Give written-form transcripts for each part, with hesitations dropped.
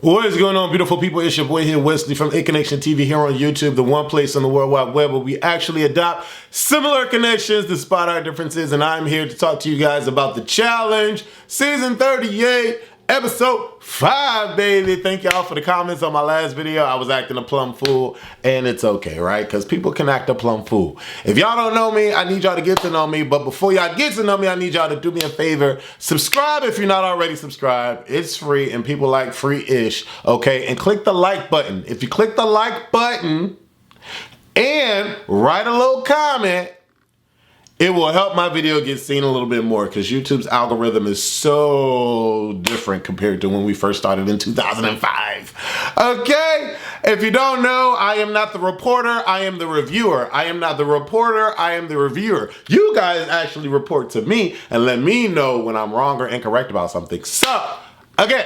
What is going on, beautiful people? It's your boy here, Wesley from Interrogation TV here on YouTube, the one place on the World Wide Web where we actually adopt similar connections despite our differences. And I'm here to talk to you guys about the challenge, season 38, episode 5, baby. Thank y'all for the comments on my last video. I was acting a plum fool, and it's okay, right? Because people can act a plum fool. If y'all don't know me, I need y'all to get to know me. But before y'all get to know me, I need y'all to do me a favor. Subscribe if you're not already subscribed. It's free, and people like free-ish, okay? And click the like button. If you click the like button and write a little comment, it will help my video get seen a little bit more because YouTube's algorithm is so different compared to when we first started in 2005. Okay? If you don't know, I am not the reporter, I am the reviewer. I am not the reporter, I am the reviewer. You guys actually report to me and let me know when I'm wrong or incorrect about something. So, again,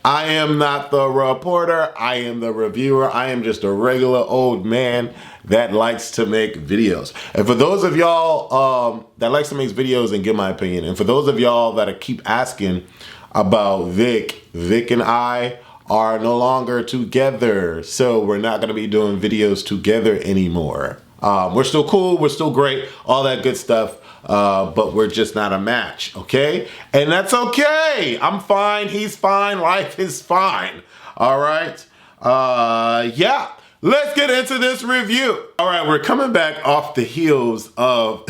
I am not the reporter, I am the reviewer. I am just a regular old man that likes to make videos. And for those of y'all that likes to make videos and give my opinion, and for those of y'all that keep asking about Vic and I are no longer together. So we're not gonna be doing videos together anymore. We're still cool, we're still great, all that good stuff. But we're just not a match, okay? And that's okay. I'm fine, he's fine, life is fine. All right? Yeah. Let's get into this review. All right, we're coming back off the heels of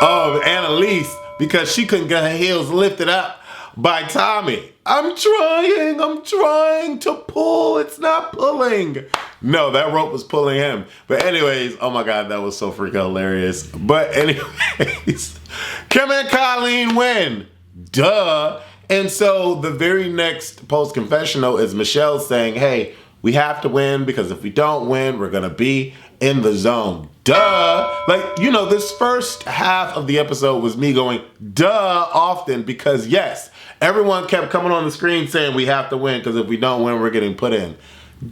Annalise because she couldn't get her heels lifted up by Tommy. I'm trying to pull. It's not pulling. No, that rope was pulling him. But anyways, oh my God, that was so freaking hilarious. But anyways, Kim and Colleen win. Duh. And so the very next post-confessional is Michelle saying, hey, we have to win because if we don't win, we're gonna be in the zone. Duh. Like, you know, this first half of the episode was me going, duh, often because yes, everyone kept coming on the screen saying we have to win because if we don't win, we're getting put in.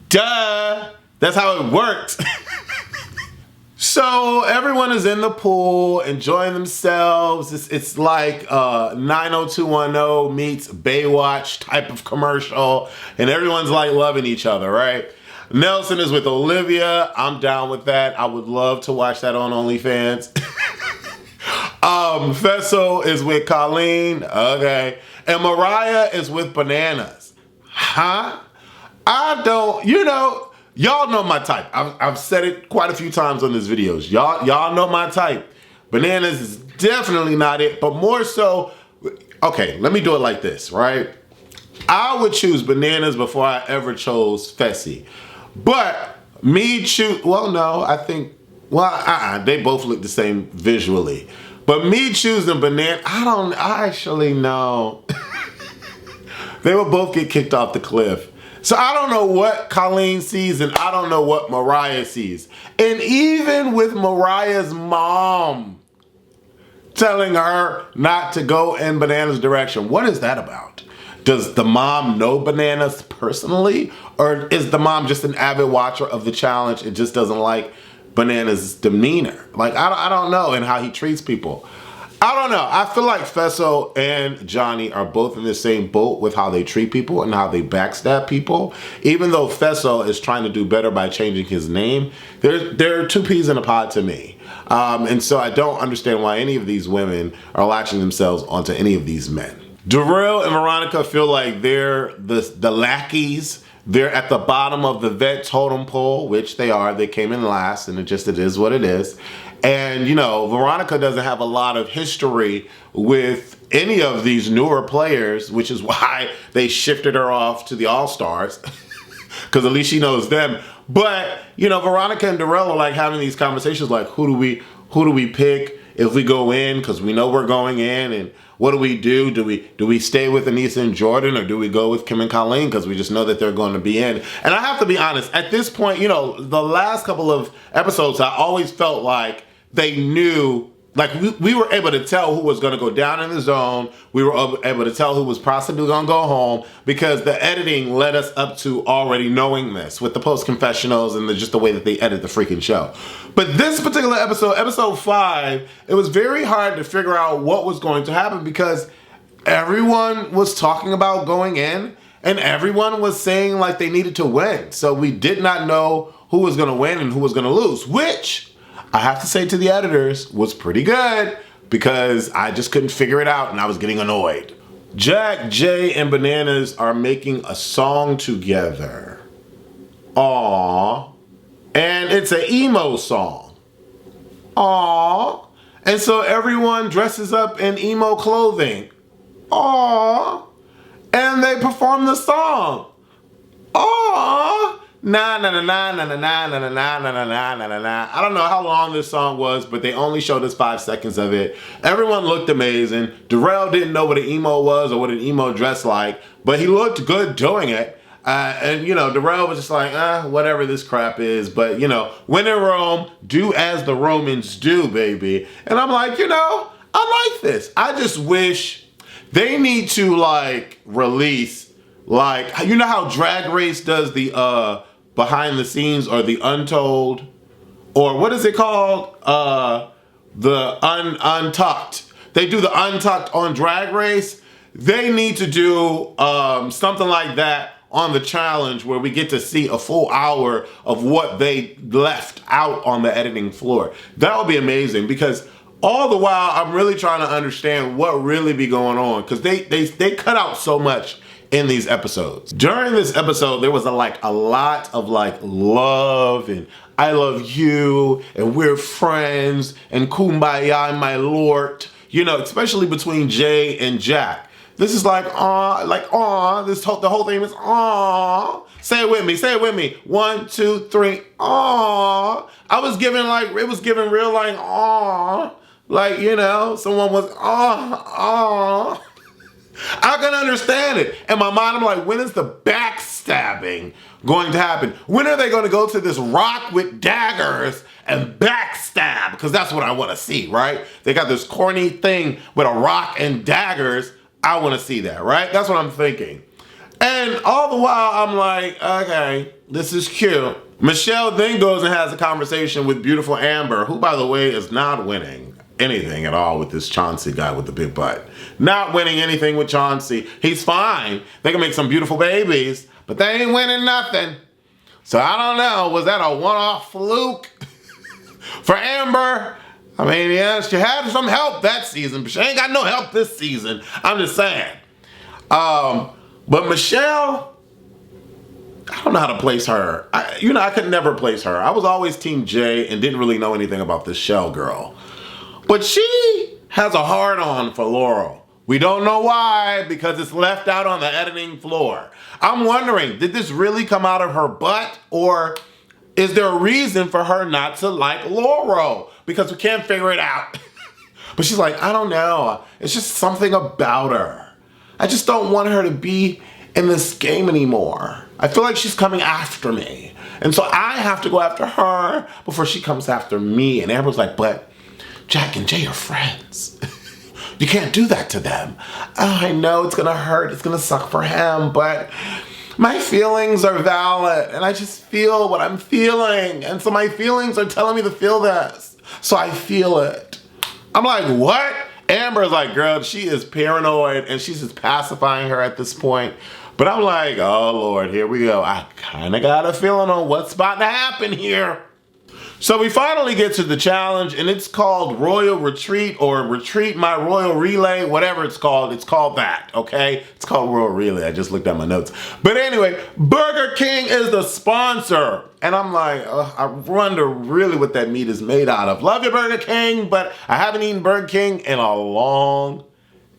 Duh. That's how it worked. So everyone is in the pool, enjoying themselves. It's like 90210 meets Baywatch type of commercial, and everyone's like loving each other, right? Nelson is with Olivia. I'm down with that. I would love to watch that on OnlyFans. Fesso is with Colleen. Okay. And Mariah is with Bananas. Huh? I don't, you know, y'all know my type. I've said it quite a few times on these videos. Y'all know my type. Bananas is definitely not it, but more so, okay, let me do it like this, right? I would choose Bananas before I ever chose Fessy. But me choose, well, no, I think, well, they both look the same visually. But me choosing Banana, I actually know. They will both get kicked off the cliff. So I don't know what Colleen sees and I don't know what Mariah sees. And even with Mariah's mom telling her not to go in Bananas' direction, what is that about? Does the mom know Bananas personally? Or is the mom just an avid watcher of the challenge and just doesn't like Bananas' demeanor? Like, I don't know, and how he treats people. I don't know. I feel like Fesso and Johnny are both in the same boat with how they treat people and how they backstab people. Even though Fesso is trying to do better by changing his name, there are two peas in a pod to me. And so I don't understand why any of these women are latching themselves onto any of these men. Darrell and Veronica feel like they're the lackeys. They're at the bottom of the vet totem pole, which they are. They came in last, and it is what it is. And, you know, Veronica doesn't have a lot of history with any of these newer players, which is why they shifted her off to the All-Stars, because at least she knows them. But, you know, Veronica and Darrell are like having these conversations like, who do we pick if we go in, because we know we're going in, and what do we do? Do we stay with Anissa and Jordan, or do we go with Kim and Colleen because we just know that they're going to be in? And I have to be honest, at this point, you know, the last couple of episodes, I always felt like they knew, like we were able to tell who was going to go down in the zone. We were able to tell who was possibly going to go home because the editing led us up to already knowing this with the post-confessionals and just the way that they edit the freaking show. But this particular episode, episode 5, it was very hard to figure out what was going to happen because everyone was talking about going in and everyone was saying like they needed to win. So we did not know who was going to win and who was going to lose, which I have to say to the editors was pretty good because I just couldn't figure it out and I was getting annoyed. Jakk, Jay, and Bananas are making a song together. Aww. And it's an emo song. Aww. And so everyone dresses up in emo clothing. Aww. And they perform the song. Aww. Na na na na na na na na na na na na na na na. I don't know how long this song was, but they only showed us 5 seconds of it. Everyone looked amazing. Laurel didn't know what an emo was or what an emo dressed like, but he looked good doing it. And you know, Laurel was just like, whatever this crap is. But you know, when in Rome, do as the Romans do, baby. And I'm like, you know, I like this. I just wish they need to like release, like, you know how Drag Race does the behind the scenes or the untold, or what is it called? The untucked. They do the untucked on Drag Race. They need to do something like that on the challenge where we get to see a full hour of what they left out on the editing floor. That would be amazing because all the while I'm really trying to understand what really be going on because they cut out so much in these episodes. During this episode, there was a lot of like love and I love you and we're friends and kumbaya, my lord. You know, especially between Jay and Jakk. This is like, aw, the whole thing is, aw. Say it with me. 1, 2, 3, aw. I was giving like, it was giving real like, aw. Like, you know, someone was, aw. I can understand it. In my mind, I'm like, when is the backstabbing going to happen? When are they going to go to this rock with daggers and backstab? Because that's what I want to see, right? They got this corny thing with a rock and daggers. I want to see that, right? That's what I'm thinking. And all the while, I'm like, okay, this is cute. Michelle then goes and has a conversation with beautiful Amber, who, by the way, is not winning anything at all with this Chauncey guy with the big butt. Not winning anything with Chauncey. He's fine. They can make some beautiful babies, but they ain't winning nothing. So I don't know. Was that a one-off fluke for Amber? I mean, yeah, she had some help that season, but she ain't got no help this season. I'm just saying. But Michelle, I don't know how to place her. I could never place her. I was always Team Jay and didn't really know anything about this Shell girl. But she has a hard-on for Laurel. We don't know why, because it's left out on the editing floor. I'm wondering, did this really come out of her butt, or is there a reason for her not to like Laurel? Because we can't figure it out. But she's like, I don't know. It's just something about her. I just don't want her to be in this game anymore. I feel like she's coming after me. And so I have to go after her before she comes after me. And Amber's like, but Jakk and Jay are friends. You can't do that to them. Oh, I know it's gonna hurt. It's gonna suck for him, but my feelings are valid and I just feel what I'm feeling. And so my feelings are telling me to feel this. So I feel it. I'm like, what? Amber's like, girl, she is paranoid and she's just pacifying her at this point. But I'm like, oh Lord, here we go. I kind of got a feeling on what's about to happen here. So we finally get to the challenge and it's called Royal Retreat or Retreat My Royal Relay, whatever it's called that, okay? It's called Royal Relay, I just looked at my notes. But anyway, Burger King is the sponsor. And I'm like, I wonder really what that meat is made out of. Love you, Burger King, but I haven't eaten Burger King in a long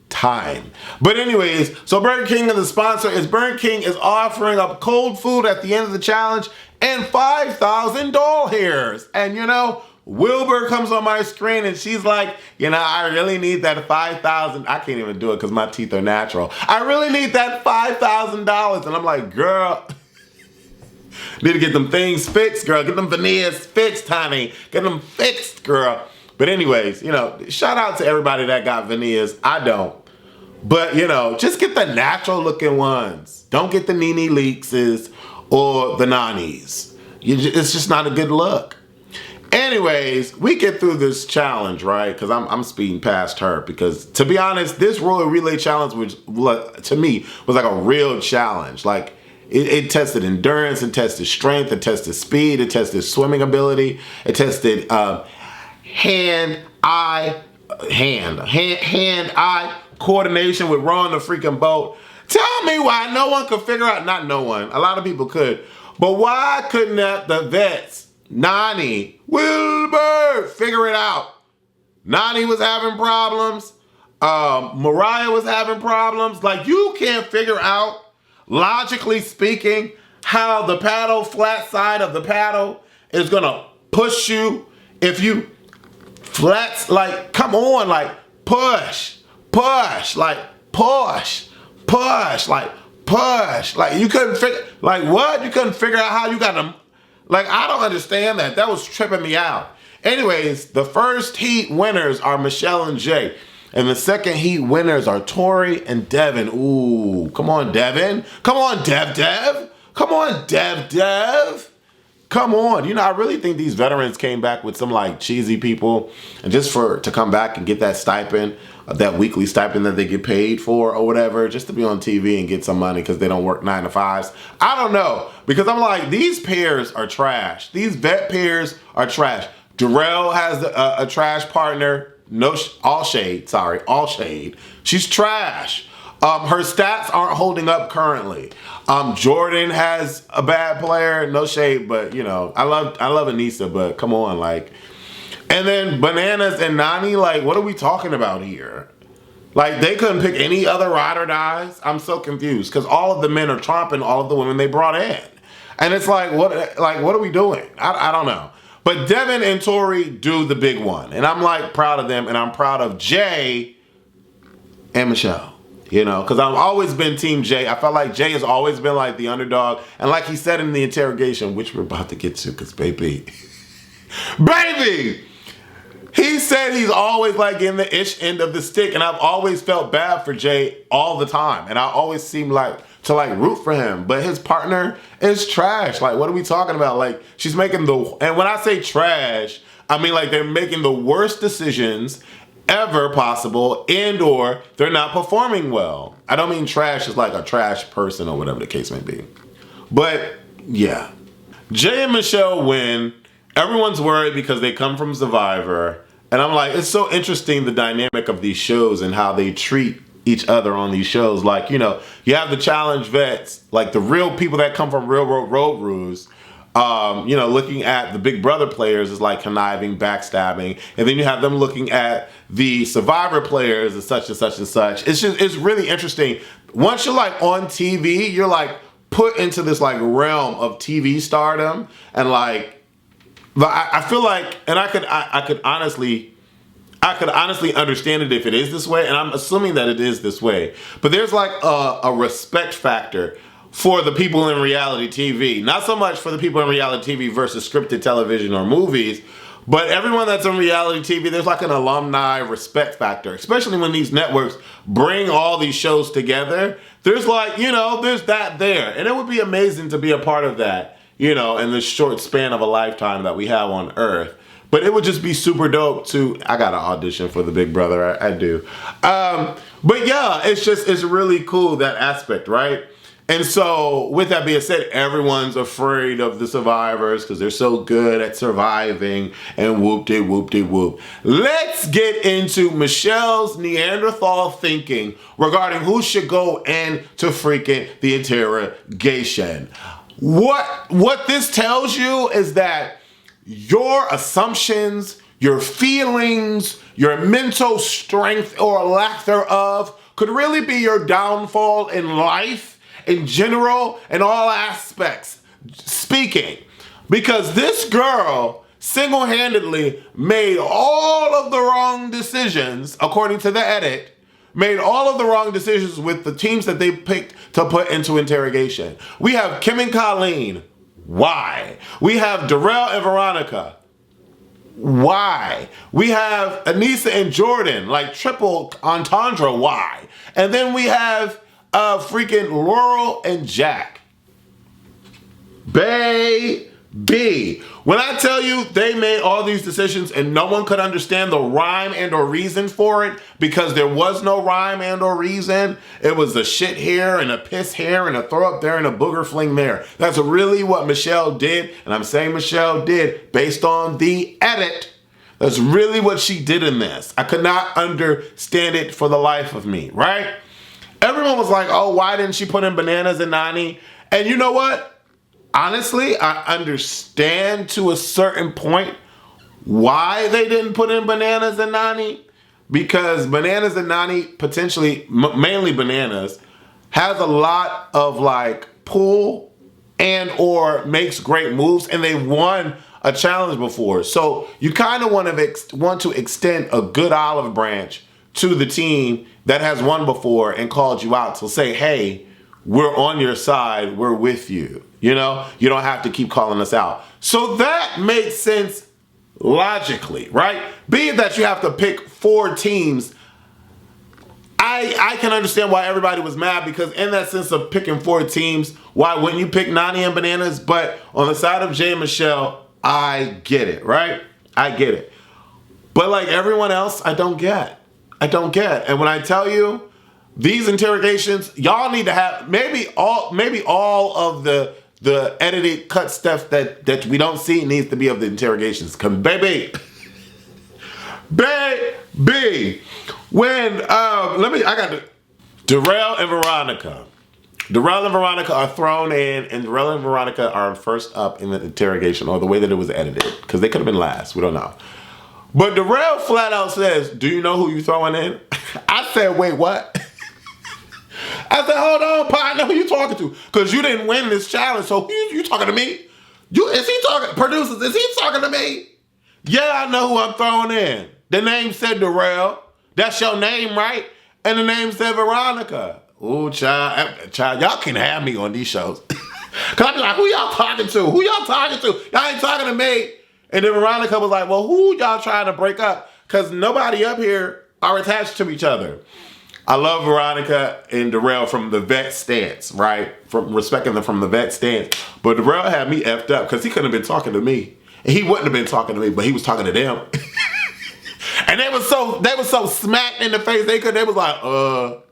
time. But anyways, so Burger King is the sponsor. Burger King is offering up cold food at the end of the challenge and 5,000 doll hairs. And you know, Wilbur comes on my screen and she's like, you know, I really need that 5,000. I can't even do it because my teeth are natural. I really need that $5,000. And I'm like, girl, need to get them things fixed, girl. Get them veneers fixed, honey. Get them fixed, girl. But anyways, you know, shout out to everybody that got veneers. I don't. But, you know, just get the natural looking ones. Don't get the Nene Leakses or the Nannies. It's just not a good look. Anyways, we get through this challenge, right? Because I'm speeding past her. Because to be honest, this Royal Relay Challenge, which to me was like a real challenge. Like it tested endurance, it tested strength, it tested speed, it tested swimming ability, it tested hand-eye coordination with rowing the freaking boat. Tell me why no one could figure out, not no one, a lot of people could, but why couldn't the vets, Nani, Wilbur, figure it out? Nani was having problems. Mariah was having problems. Like, you can't figure out, logically speaking, how the paddle, flat side of the paddle is going to push you if you flats, like, come on, like, push, like, push, like, push. Like, you couldn't figure, like, what? You couldn't figure out how you got to, like, I don't understand that. That was tripping me out. Anyways, the first heat winners are Michelle and Jay. And the second heat winners are Tori and Devin. Ooh, come on, Devin. Come on, Dev. Come on, Dev. Come on. You know, I really think these veterans came back with some like cheesy people. And just to come back and get that stipend, that weekly stipend that they get paid for or whatever, just to be on TV and get some money because they don't work 9 to 5s. I don't know. Because I'm like, these pairs are trash. These vet pairs are trash. Laurel has a trash partner. No, all shade. She's trash. Her stats aren't holding up currently. Jordan has a bad player. No shade, but you know, I love Anissa, but come on, like. And then Bananas and Nani, like, what are we talking about here? Like, they couldn't pick any other ride or dies. I'm so confused because all of the men are tromping all of the women they brought in, and it's like, what are we doing? I don't know. But Devin and Tori do the big one. And I'm like proud of them. And I'm proud of Jay and Michelle. You know, because I've always been Team Jay. I felt like Jay has always been like the underdog. And like he said in the interrogation, which we're about to get to, because baby, he said he's always like in the ish end of the stick. And I've always felt bad for Jay all the time. And I always seem like to like root for him, but his partner is trash. Like, what are we talking about? Like, she's making and when I say trash, I mean like they're making the worst decisions ever possible and or they're not performing well. I don't mean trash as like a trash person or whatever the case may be. But yeah, Jay and Michelle win. Everyone's worried because they come from Survivor. And I'm like, it's so interesting the dynamic of these shows and how they treat each other on these shows. Like, you know, you have the challenge vets, like the real people that come from real road rules, you know, looking at the Big Brother players is like conniving, backstabbing. And then you have them looking at the Survivor players as such and such and such. It's really interesting. Once you're like on TV, you're like put into this like realm of TV stardom. And like, I feel like, and I could honestly understand it if it is this way, and I'm assuming that it is this way. But there's like a respect factor for the people in reality TV. Not so much for the people in reality TV versus scripted television or movies, but everyone that's in reality TV, there's like an alumni respect factor, especially when these networks bring all these shows together. There's like, you know, there's that there. And it would be amazing to be a part of that, you know, in this short span of a lifetime that we have on Earth. But it would just be super dope to, I got to audition for the Big Brother, I do. But yeah, it's really cool, that aspect, right? And so with that being said, everyone's afraid of the survivors because they're so good at surviving and whoop-de-whoop-de-whoop. Let's get into Michelle's Neanderthal thinking regarding who should go into freaking the interrogation. What this tells you is that your assumptions, your feelings, your mental strength or lack thereof could really be your downfall in life, in general, in all aspects speaking. Because this girl single-handedly made all of the wrong decisions, according to the edit, made all of the wrong decisions with the teams that they picked to put into interrogation. We have Kim and Colleen. Why? We have Laurel and Veronica. Why? We have Anissa and Jordan, like triple entendre. Why? And then we have freaking Laurel and Jakk. B, when I tell you they made all these decisions and no one could understand the rhyme and or reason for it because there was no rhyme and or reason. It was a shit here and a piss here and a throw up there and a booger fling there. That's really what Michelle did. And I'm saying Michelle did based on the edit. That's really what she did in this. I could not understand it for the life of me, right? Everyone was like, oh, why didn't she put in Bananas and Nani? And you know what? Honestly, I understand to a certain point why they didn't put in Bananas and Nani. Because Bananas and Nani, potentially, mainly Bananas, has a lot of like pull and or makes great moves. And they won a challenge before. So you kind of want to extend a good olive branch to the team that has won before and called you out. So say, hey, we're on your side. We're with you. You know, you don't have to keep calling us out. So that makes sense logically, right? Being that you have to pick 4 teams, I can understand why everybody was mad because in that sense of picking 4 teams, why wouldn't you pick Nani and Bananas? But on the side of Jay and Michelle, I get it, right? I get it. But like everyone else, I don't get. And when I tell you, these interrogations, y'all need to have maybe all of the edited cut stuff that we don't see needs to be of the interrogations. Cause baby, when I got the Darrell and Veronica. Darrell and Veronica are thrown in, and Darrell and Veronica are first up in the interrogation, or the way that it was edited, because they could have been last. We don't know. But Darrell flat out says, "Do you know who you throwing in?" I said, "Wait, what?" I said, hold on, partner, who you talking to? Because you didn't win this challenge, so you talking to me? Producers, is he talking to me? Yeah, I know who I'm throwing in. The name said Laurel. That's your name, right? And the name said Veronica. Ooh, child, y'all can have me on these shows. Because I be like, who y'all talking to? Who y'all talking to? Y'all ain't talking to me. And then Veronica was like, well, who y'all trying to break up? Because nobody up here are attached to each other. I love Veronica and Darrell from the vet stance, right? From respecting them from the vet stance. But Darrell had me effed up because he couldn't have been talking to me. And he wouldn't have been talking to me, but he was talking to them. And they was so smacked in the face. They was like, well,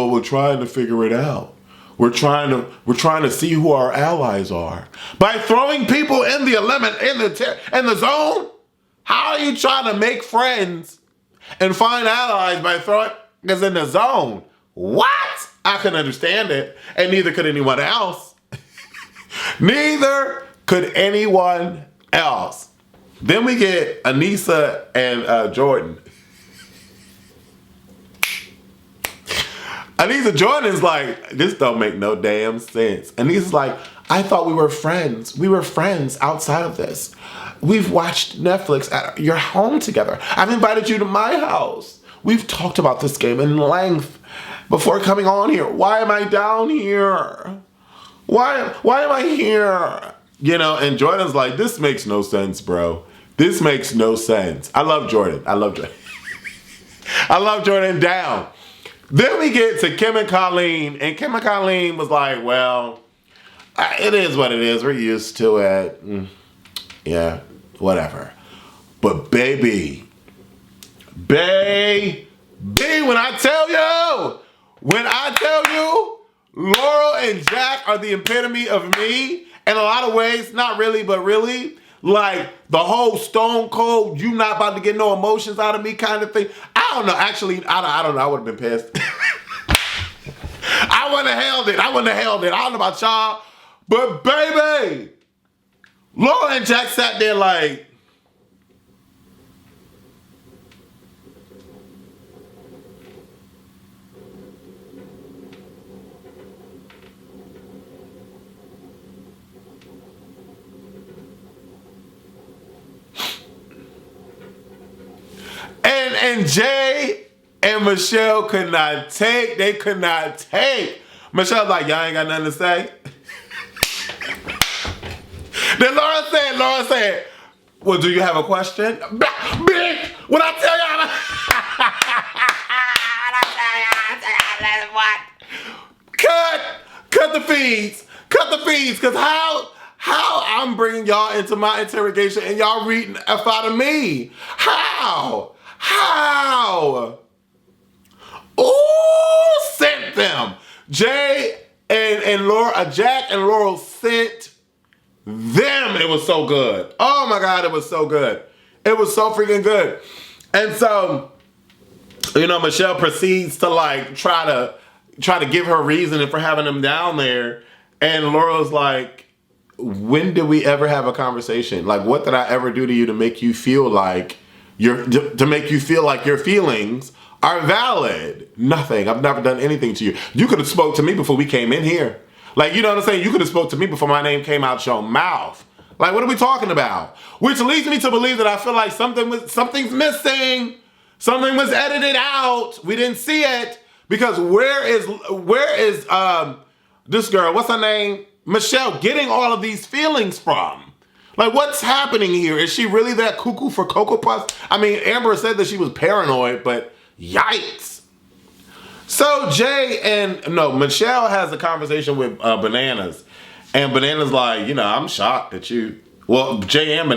we're trying to figure it out. We're trying to see who our allies are. By throwing people in the zone, how are you trying to make friends and find allies by throwing is in the zone? What? I couldn't understand it, and neither could anyone else. Neither could anyone else. Then we get Anissa and Jordan. Anissa Jordan's like, this don't make no damn sense. Anissa's like, I thought we were friends. We were friends outside of this. We've watched Netflix at your home together. I've invited you to my house. We've talked about this game in length before coming on here. Why am I down here? Why am I here? You know, and Jordan's like, this makes no sense, bro. This makes no sense. I love Jordan. I love Jordan down. Then we get to Kim and Colleen, and Kim and Colleen was like, well, it is what it is. We're used to it. Yeah, whatever. But baby, when I tell you, Laurel and Jakk are the epitome of me in a lot of ways. Not really, but really. Like the whole stone cold, you not about to get no emotions out of me kind of thing. I don't know. Actually, I don't know. I would have been pissed. I wouldn't have held it. I don't know about y'all. But baby, Laurel and Jakk sat there like, and Jay and Michelle could not take. Michelle's like, y'all ain't got nothing to say. Then Laura said, well, do you have a question? Bitch, when I tell y'all, what? Cut the feeds, because How I'm bringing y'all into my interrogation and y'all reading the F out of me? How? Ooh, sent them. Jay and Laurel, Jakk and Laurel sent them. It was so good. Oh my God, it was so good. It was so freaking good. And so, Michelle proceeds to like try to give her reason for having them down there. And Laurel's like, when did we ever have a conversation? Like, what did I ever do to you to make you feel like your feelings are valid? Nothing. I've never done anything to you. You could have spoke to me before we came in here. Like, you know what I'm saying? You could have spoke to me before my name came out your mouth. Like, what are we talking about? Which leads me to believe that I feel like something's missing. Something was edited out. We didn't see it. Because where is this girl, what's her name? Michelle, getting all of these feelings from? Like, what's happening here? Is she really that cuckoo for Cocoa Puffs? I mean, Amber said that she was paranoid, but yikes. So Michelle has a conversation with Bananas. And Bananas like, I'm shocked that Jay and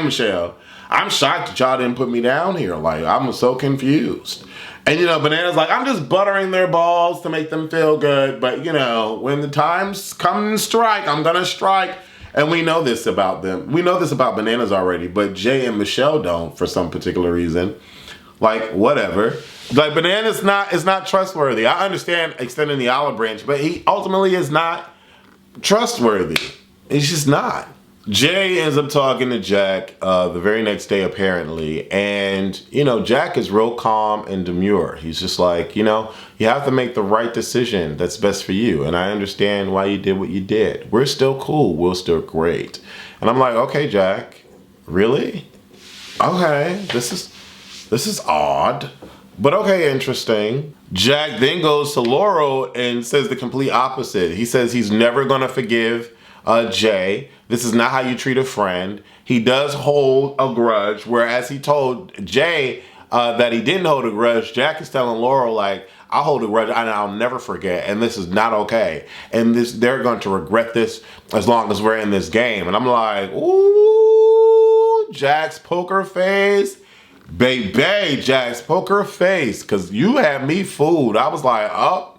Michelle, I'm shocked that y'all didn't put me down here. Like, I'm so confused. And, Bananas like, I'm just buttering their balls to make them feel good. But, when the times come and strike, I'm going to strike. And we know this about them. We know this about Bananas already. But Jay and Michelle don't for some particular reason. Like, whatever. Like, Bananas is not trustworthy. I understand extending the olive branch. But he ultimately is not trustworthy. He's just not. Jay ends up talking to Jakk the very next day, apparently. And, Jakk is real calm and demure. He's just like, you have to make the right decision that's best for you. And I understand why you did what you did. We're still cool. We're still great. And I'm like, okay, Jakk, really? Okay, this is odd. But okay, interesting. Jakk then goes to Laurel and says the complete opposite. He says he's never going to forgive Jay. This is not how you treat a friend. He does hold a grudge, whereas he told Jay that he didn't hold a grudge. Jakk is telling Laurel, like, I'll hold a grudge and I'll never forget, and this is not okay. And they're going to regret this as long as we're in this game. And I'm like, ooh, Jack's poker face. Baby, Jack's poker face. Because you had me fooled. I was like, oh.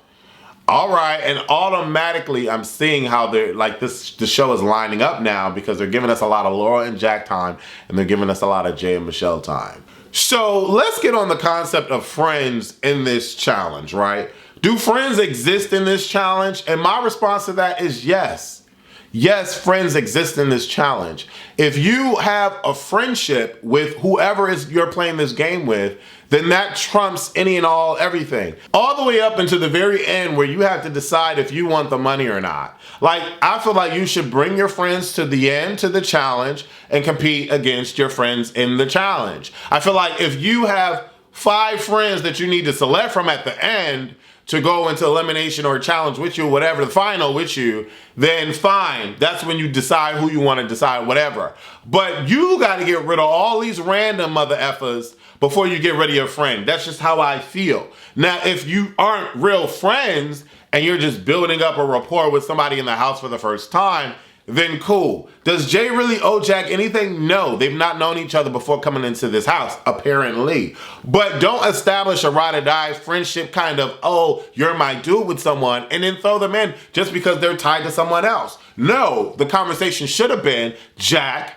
All right, and automatically I'm seeing how they're like the show is lining up now because they're giving us a lot of Laurel and Jakk time and they're giving us a lot of Jay and Michelle time. So let's get on the concept of friends in this challenge, right? Do friends exist in this challenge? And my response to that is yes. Yes, friends exist in this challenge. If you have a friendship with whoever you're playing this game with, then that trumps any and all everything. All the way up into the very end where you have to decide if you want the money or not. Like, I feel like you should bring your friends to the end, to the challenge, and compete against your friends in the challenge. I feel like if you have 5 friends that you need to select from at the end to go into elimination or challenge with you, whatever, the final with you, then fine. That's when you decide who you want to decide, whatever. But you got to get rid of all these random mother effers before you get rid of your friend. That's just how I feel. Now, if you aren't real friends and you're just building up a rapport with somebody in the house for the first time, then cool. Does Jay really owe Jakk anything? No, they've not known each other before coming into this house, apparently. But don't establish a ride or die friendship kind of, oh, you're my dude with someone, and then throw them in just because they're tied to someone else. No, the conversation should have been, Jakk,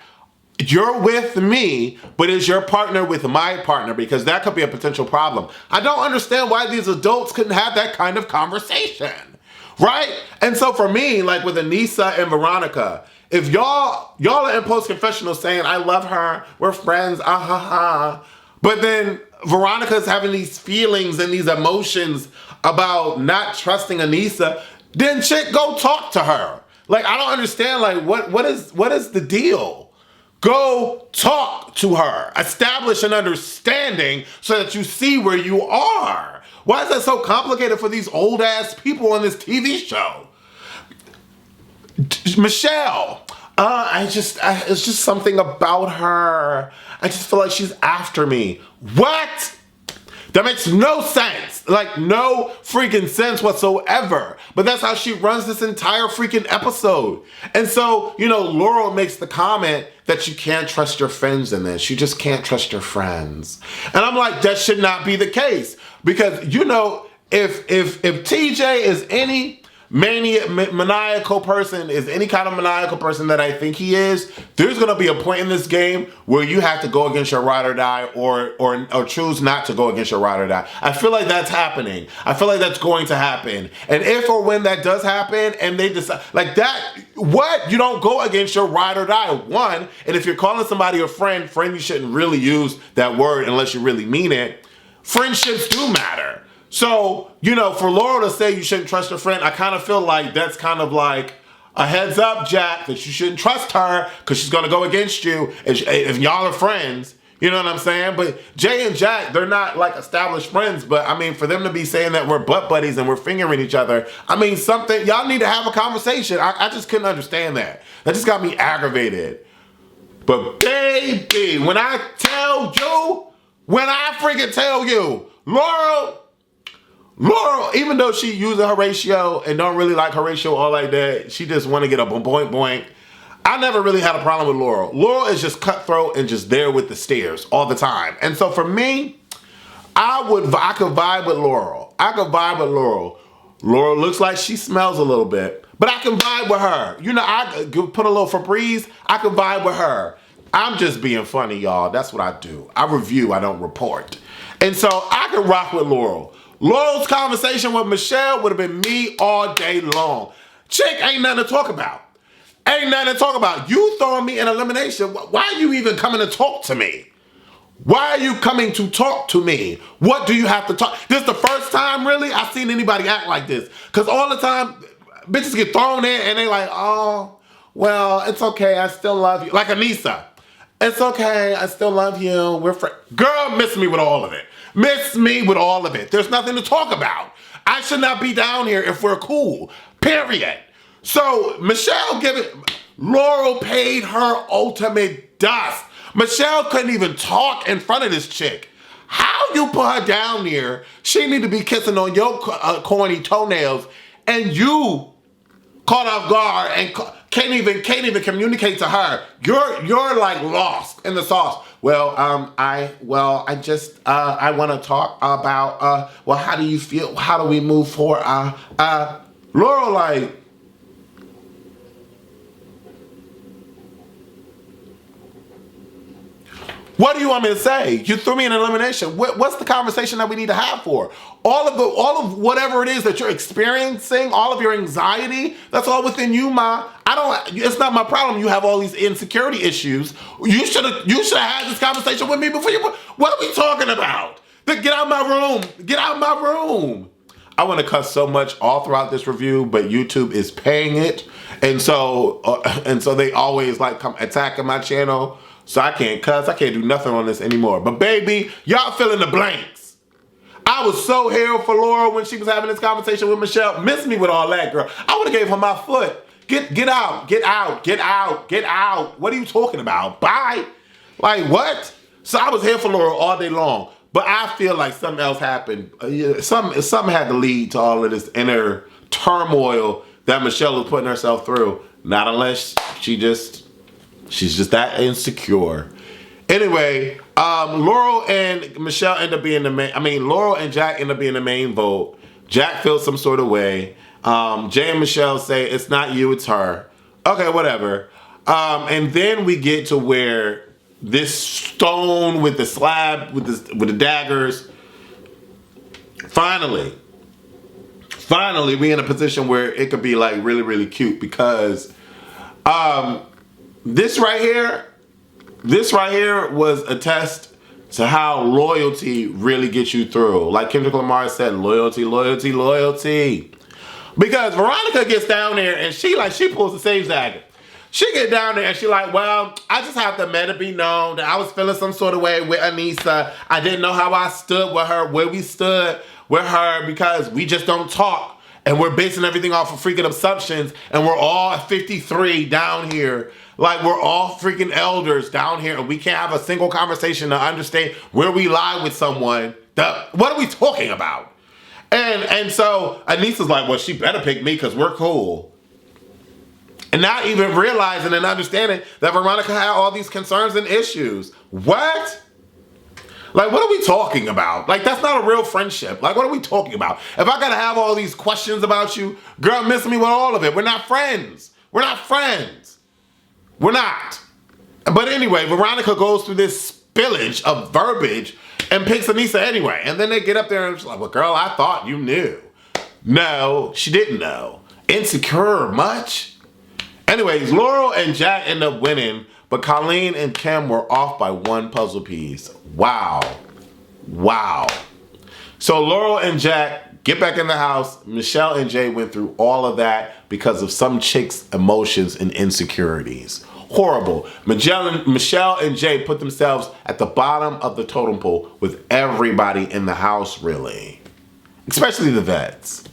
you're with me, but is your partner with my partner? Because that could be a potential problem. I don't understand why these adults couldn't have that kind of conversation. Right? And so for me, like with Anissa and Veronica, if y'all are in post-confessional saying, I love her, we're friends, but then Veronica's having these feelings and these emotions about not trusting Anissa, then chick, go talk to her. Like, I don't understand, like, what is the deal? Go talk to her. Establish an understanding so that you see where you are. Why is that so complicated for these old ass people on this TV show? Michelle, it's just something about her. I just feel like she's after me. What? That makes no sense. Like, no freaking sense whatsoever. But that's how she runs this entire freaking episode. And so, Laurel makes the comment that you can't trust your friends in this. You just can't trust your friends. And I'm like, that should not be the case. Because, if TJ is any maniacal person, is any kind of maniacal person that I think he is, there's going to be a point in this game where you have to go against your ride or die or choose not to go against your ride or die. I feel like that's happening. I feel like that's going to happen. And if or when that does happen and they decide like that, what? You don't go against your ride or die. One, and if you're calling somebody a friend, you shouldn't really use that word unless you really mean it. Friendships do matter. So, for Laurel to say you shouldn't trust your friend, I kind of feel like that's kind of like a heads up, Jakk, that you shouldn't trust her because she's going to go against you if y'all are friends. You know what I'm saying? But Jay and Jakk, they're not like established friends. But I mean, for them to be saying that we're butt buddies and we're fingering each other, I mean, y'all need to have a conversation. I just couldn't understand that. That just got me aggravated. But baby, when I freaking tell you, Laurel, even though she using Horatio and don't really like Horatio all like that, she just want to get a boink boink. I never really had a problem with Laurel. Laurel is just cutthroat and just there with the stares all the time. And so for me, I could vibe with Laurel. Laurel looks like she smells a little bit, but I can vibe with her. I put a little Febreze, I can vibe with her. I'm just being funny, y'all. That's what I do. I review, I don't report. And so I can rock with Laurel. Laurel's conversation with Michelle would have been me all day long. Chick, ain't nothing to talk about. You throwing me in elimination. Why are you even coming to talk to me? What do you have to talk? This is the first time, really, I've seen anybody act like this. Because all the time, bitches get thrown in and they like, oh, well, it's okay. I still love you. Like Anissa. It's okay. I still love you. We're friends. Girl, miss me with all of it. There's nothing to talk about. I should not be down here if we're cool. Period. So Laurel paid her ultimate dust. Michelle couldn't even talk in front of this chick. How you put her down there? She need to be kissing on your corny toenails, and you caught off guard and can't even communicate to her. You're like lost in the sauce. Well, I want to talk about, how do you feel? How do we move forward? Laurel, like, what do you want me to say? You threw me in elimination. What's the conversation that we need to have for? All of whatever it is that you're experiencing, all of your anxiety, that's all within you, Ma. It's not my problem. You have all these insecurity issues. You should have had this conversation with me before what are we talking about? Get out of my room. I want to cuss so much all throughout this review, but YouTube is paying it. And so they always like come attacking my channel. So I can't cuss. I can't do nothing on this anymore. But baby, y'all fill in the blanks. I was so here for Laurel when she was having this conversation with Michelle. Miss me with all that, girl. I would have gave her my foot. Get out. What are you talking about? Bye. Like, what? So I was here for Laurel all day long. But I feel like something else happened. Something had to lead to all of this inner turmoil that Michelle was putting herself through. Not unless she's just that insecure. Anyway, Laurel and Michelle end up being Laurel and Jakk end up being the main vote. Jakk feels some sort of way. Jay and Michelle say, it's not you, it's her. Okay, whatever. And then we get to where this stone with the slab, with the daggers, finally, we in a position where it could be like really, really cute because this right here was a test to how loyalty really gets you through. Like Kendrick Lamar said, loyalty. Because Veronica gets down there and she pulls the same dagger. She get down there and she like, well, I just have to let it be known that I was feeling some sort of way with Anissa. I didn't know how I stood with her, where we stood with her, because we just don't talk. And we're basing everything off of freaking assumptions. And we're all 53 down here. Like, we're all freaking elders down here. And we can't have a single conversation to understand where we lie with someone What are we talking about? And so Anissa's like, well, she better pick me because we're cool. And not even realizing and understanding that Veronica had all these concerns and issues. What? Like, what are we talking about? Like, that's not a real friendship. Like, what are we talking about? If I gotta have all these questions about you, girl, miss me with all of it. We're not friends. We're not friends. We're not. But anyway, Veronica goes through this spillage of verbiage and picks Anissa anyway. And then they get up there and she's like, well, girl, I thought you knew. No, she didn't know. Insecure much? Anyways, Laurel and Jakk end up winning, but Colleen and Kim were off by one puzzle piece. Wow. Wow. So Laurel and Jakk get back in the house. Michelle and Jay went through all of that because of some chick's emotions and insecurities. Horrible. Michelle and Jay put themselves at the bottom of the totem pole with everybody in the house, really. Especially the vets.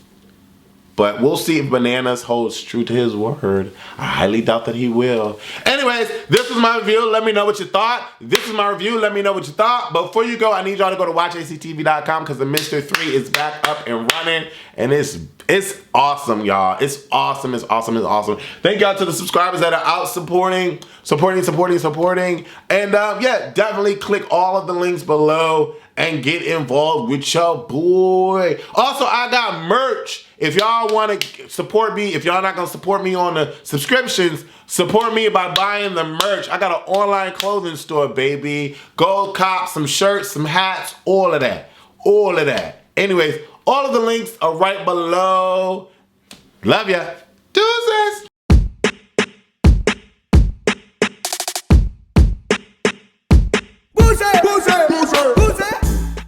But we'll see if Bananas holds true to his word. I highly doubt that he will. Anyways, this is my review. Let me know what you thought. This is my review. Let me know what you thought. But before you go, I need y'all to go to watchactv.com because the Mr. 3 is back up and running. And it's awesome, y'all. It's awesome. It's awesome. It's awesome. Thank y'all to the subscribers that are out supporting. And yeah, definitely click all of the links below and get involved with your boy. Also, I got merch. If y'all want to support me, if y'all not going to support me on the subscriptions, support me by buying the merch. I got an online clothing store, baby. Go cop some shirts, some hats, all of that. All of that. Anyways, all of the links are right below. Love ya.